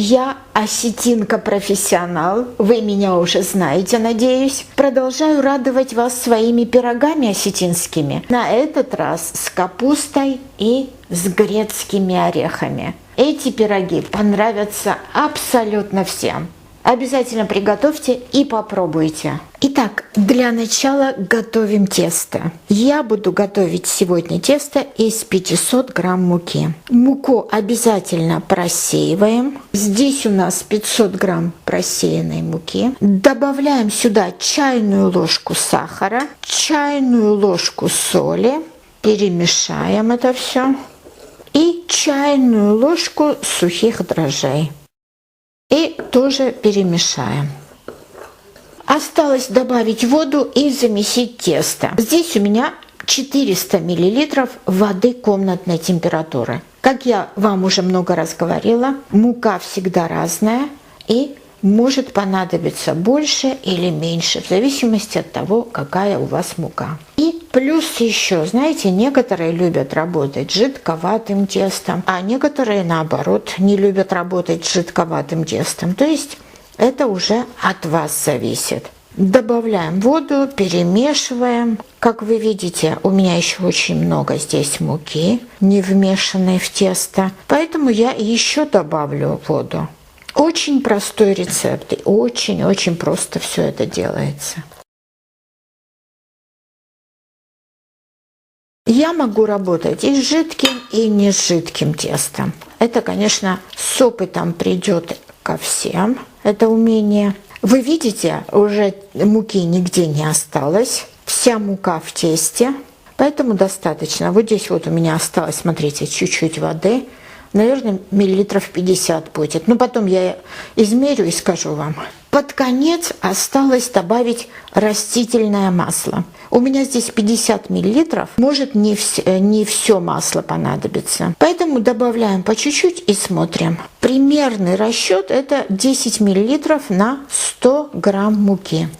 Я осетинка-профессионал, вы меня уже знаете, надеюсь. Продолжаю радовать вас своими пирогами осетинскими. На этот раз с капустой и с грецкими орехами. Эти пироги понравятся абсолютно всем. Обязательно приготовьте и попробуйте. Итак, для начала готовим тесто. Я буду готовить сегодня тесто из 500 грамм муки. Муку обязательно просеиваем. Здесь у нас 500 грамм просеянной муки. Добавляем сюда чайную ложку сахара, чайную ложку соли. Перемешаем это все. И чайную ложку сухих дрожжей. И тоже перемешаем. Осталось добавить воду и замесить тесто. Здесь у меня 400 мл воды комнатной температуры. Как я вам уже много раз говорила, мука всегда разная и может понадобиться больше или меньше, в зависимости от того, какая у вас мука. И плюс еще, знаете, некоторые любят работать с жидковатым тестом, а некоторые, наоборот, не любят работать с жидковатым тестом. То есть это уже от вас зависит. Добавляем воду, перемешиваем. Как вы видите, у меня еще очень много здесь муки, не вмешанной в тесто, поэтому я еще добавлю воду. Очень простой рецепт, и очень-очень просто все это делается. Я могу работать и с жидким, и не с жидким тестом. Это, конечно, с опытом придет ко всем, это умение. Вы видите, уже муки нигде не осталось, вся мука в тесте, поэтому достаточно. Вот здесь вот у меня осталось, смотрите, чуть-чуть воды. Наверное, миллилитров 50 будет. Но потом я измерю и скажу вам. Под конец осталось добавить растительное масло. У меня здесь 50 миллилитров. Может, не все масло понадобится. Поэтому добавляем по чуть-чуть и смотрим. Примерный расчет – это 10 миллилитров на 100 грамм муки.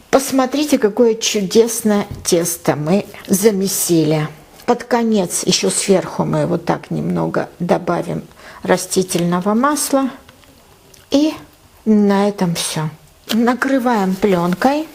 Посмотрите, какое чудесное тесто мы замесили. Под конец еще сверху мы вот так немного добавим растительного масла. И на этом все. Накрываем пленкой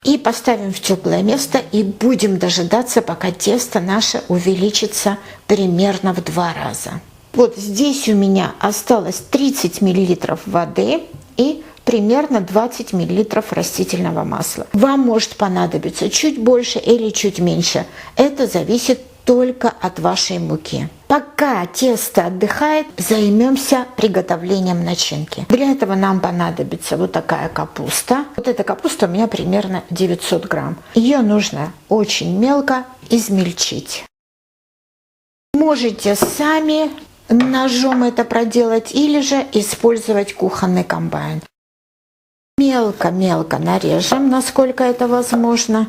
и поставим в теплое место. И будем дожидаться, пока тесто наше увеличится примерно в 2 раза. Вот здесь у меня осталось 30 миллилитров воды и примерно 20 миллилитров растительного масла. Вам может понадобиться чуть больше или чуть меньше. Это зависит только от вашей муки. Пока тесто отдыхает, займемся приготовлением начинки. Для этого нам понадобится вот такая капуста. Вот эта капуста у меня примерно 900 грамм. Ее нужно очень мелко измельчить. Можете сами ножом это проделать или же использовать кухонный комбайн. Мелко-мелко нарежем, насколько это возможно.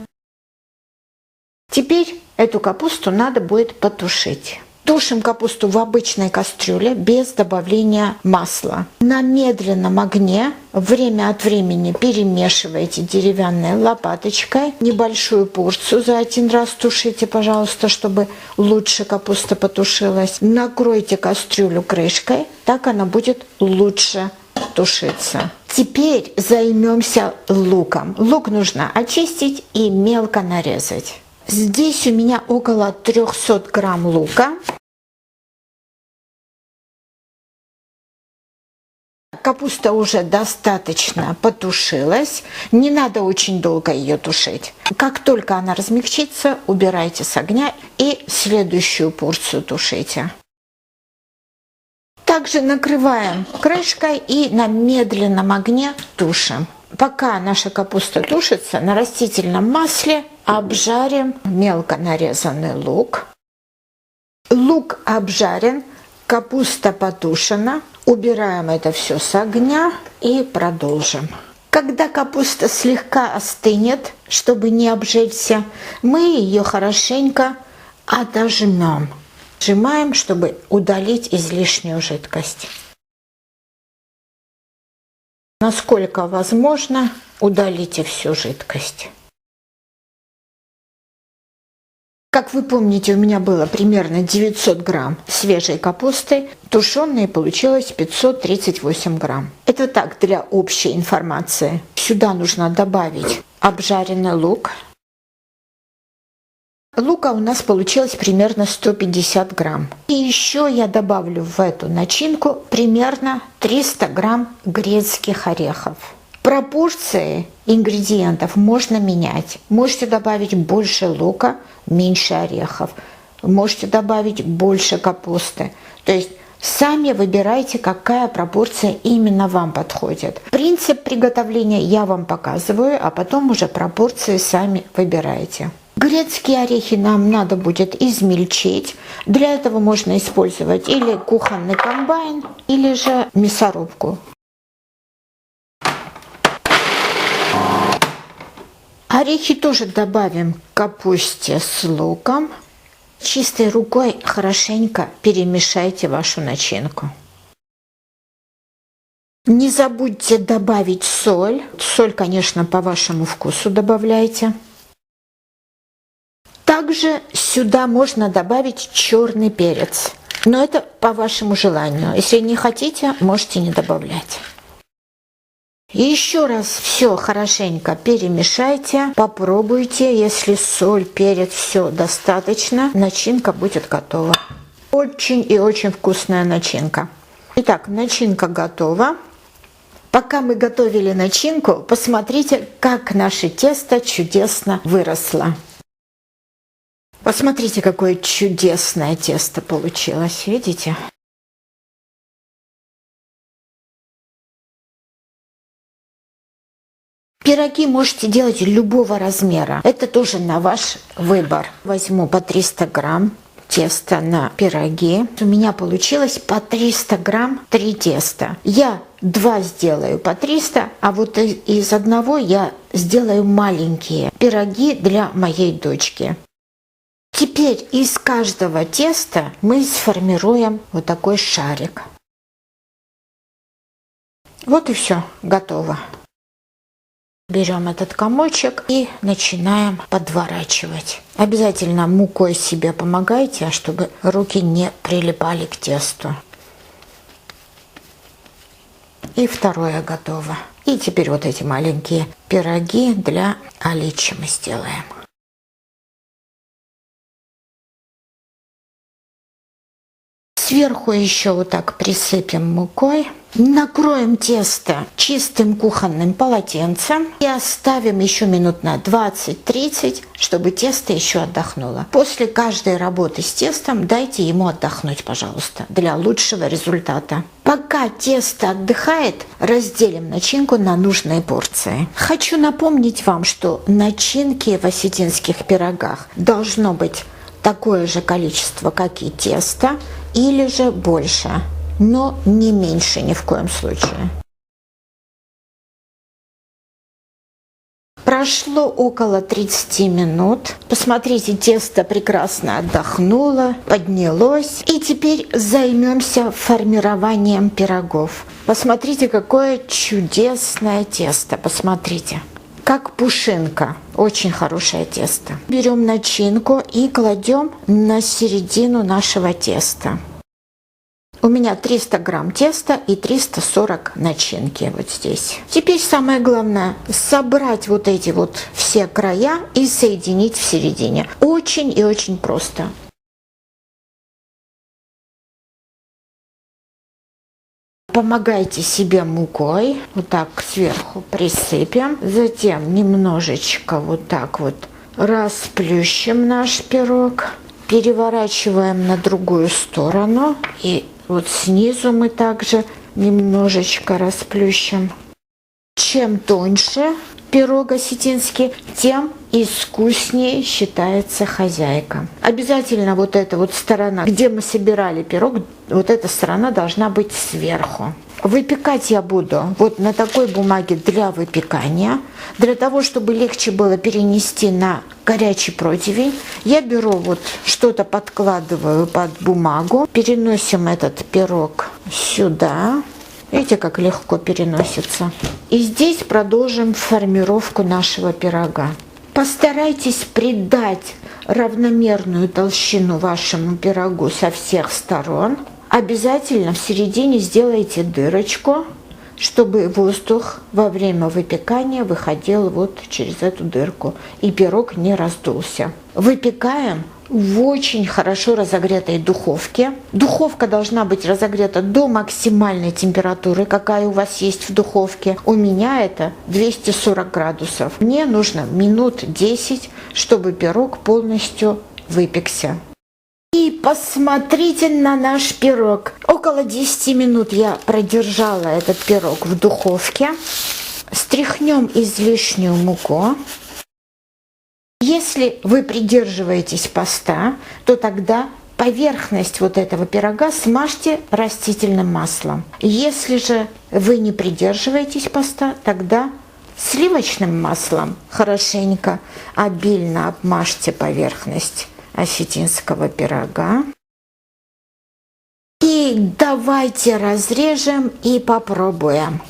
Теперь эту капусту надо будет потушить. Тушим капусту в обычной кастрюле без добавления масла. На медленном огне время от времени перемешивайте деревянной лопаточкой. Небольшую порцию за один раз тушите, пожалуйста, чтобы лучше капуста потушилась. Накройте кастрюлю крышкой, так она будет лучше тушиться. Теперь займемся луком. Лук нужно очистить и мелко нарезать. Здесь у меня около 300 грамм лука. Капуста уже достаточно потушилась. Не надо очень долго ее тушить. Как только она размягчится, убирайте с огня и следующую порцию тушите. Также накрываем крышкой и на медленном огне тушим. Пока наша капуста тушится, на растительном масле обжарим мелко нарезанный лук. Лук обжарен, капуста потушена. Убираем это все с огня и продолжим. Когда капуста слегка остынет, чтобы не обжечься, мы ее хорошенько отожмем. Сжимаем, чтобы удалить излишнюю жидкость. Насколько возможно, удалите всю жидкость. Как вы помните, у меня было примерно 900 грамм свежей капусты, тушеной получилось 538 грамм. Это так, для общей информации. Сюда нужно добавить обжаренный лук. Лука у нас получилось примерно 150 грамм. И еще я добавлю в эту начинку примерно 300 грамм грецких орехов. Пропорции ингредиентов можно менять. Можете добавить больше лука, меньше орехов. Можете добавить больше капусты. То есть сами выбирайте, какая пропорция именно вам подходит. Принцип приготовления я вам показываю, а потом уже пропорции сами выбираете. Грецкие орехи нам надо будет измельчить. Для этого можно использовать или кухонный комбайн, или же мясорубку. Орехи тоже добавим к капусте с луком. Чистой рукой хорошенько перемешайте вашу начинку. Не забудьте добавить соль. Соль, конечно, по вашему вкусу добавляйте. Также сюда можно добавить черный перец. Но это по вашему желанию. Если не хотите, можете не добавлять. И еще раз все хорошенько перемешайте, попробуйте, если соль, перец, все достаточно, начинка будет готова. Очень и очень вкусная начинка. Итак, начинка готова. Пока мы готовили начинку, посмотрите, как наше тесто чудесно выросло. Посмотрите, какое чудесное тесто получилось, видите? Пироги можете делать любого размера. Это тоже на ваш выбор. Возьму по 300 грамм теста на пироги. У меня получилось по 300 грамм 3 теста. Я 2 сделаю по 300, а вот из одного я сделаю маленькие пироги для моей дочки. Теперь из каждого теста мы сформируем вот такой шарик. Вот и все, готово. Берем этот комочек и начинаем подворачивать. Обязательно мукой себе помогайте, чтобы руки не прилипали к тесту. И второе готово. И теперь вот эти маленькие пироги для Аличи мы сделаем. Сверху еще вот так присыпем мукой. Накроем тесто чистым кухонным полотенцем и оставим еще минут на 20-30, чтобы тесто еще отдохнуло. После каждой работы с тестом дайте ему отдохнуть, пожалуйста, для лучшего результата. Пока тесто отдыхает, разделим начинку на нужные порции. Хочу напомнить вам, что начинки в осетинских пирогах должно быть такое же количество, как и теста, или же больше, но не меньше ни в коем случае. Прошло около 30 минут. Посмотрите, тесто прекрасно отдохнуло, поднялось. И теперь займемся формированием пирогов. Посмотрите, какое чудесное тесто. Посмотрите. Как пушинка. Очень хорошее тесто. Берем начинку и кладем на середину нашего теста. У меня 300 грамм теста и 340 начинки вот здесь. Теперь самое главное собрать вот эти вот все края и соединить в середине. Очень и очень просто. Помогайте себе мукой, вот так сверху присыпем, затем немножечко вот так вот расплющим наш пирог, переворачиваем на другую сторону и вот снизу мы также немножечко расплющим. Чем тоньше пирог осетинский, тем искуснее считается хозяйка. Обязательно вот эта вот сторона, где мы собирали пирог, вот эта сторона должна быть сверху. Выпекать я буду вот на такой бумаге для выпекания. Для того, чтобы легче было перенести на горячий противень, я беру вот что-то, подкладываю под бумагу, переносим этот пирог сюда. Видите, как легко переносится. И здесь продолжим формировку нашего пирога. Постарайтесь придать равномерную толщину вашему пирогу со всех сторон. Обязательно в середине сделайте дырочку, чтобы воздух во время выпекания выходил вот через эту дырку и пирог не раздулся. Выпекаем в очень хорошо разогретой духовке. Духовка должна быть разогрета до максимальной температуры, какая у вас есть в духовке. У меня это 240 градусов. Мне нужно минут 10, чтобы пирог полностью выпекся. И посмотрите на наш пирог. Около 10 минут я продержала этот пирог в духовке. Стряхнем излишнюю муку. Если вы придерживаетесь поста, то тогда поверхность вот этого пирога смажьте растительным маслом. Если же вы не придерживаетесь поста, тогда сливочным маслом хорошенько, обильно обмажьте поверхность осетинского пирога. И давайте разрежем и попробуем.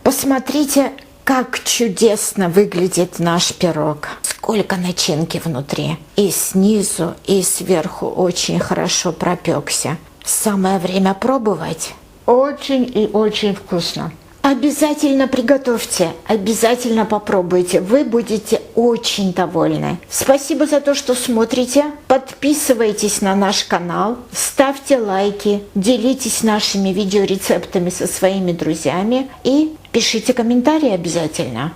Посмотрите, как чудесно выглядит наш пирог. Сколько начинки внутри. И снизу, и сверху очень хорошо пропекся. Самое время пробовать. Очень и очень вкусно. Обязательно приготовьте, обязательно попробуйте. Вы будете очень довольны. Спасибо за то, что смотрите. Подписывайтесь на наш канал, ставьте лайки, делитесь нашими видеорецептами со своими друзьями и пишите комментарии обязательно.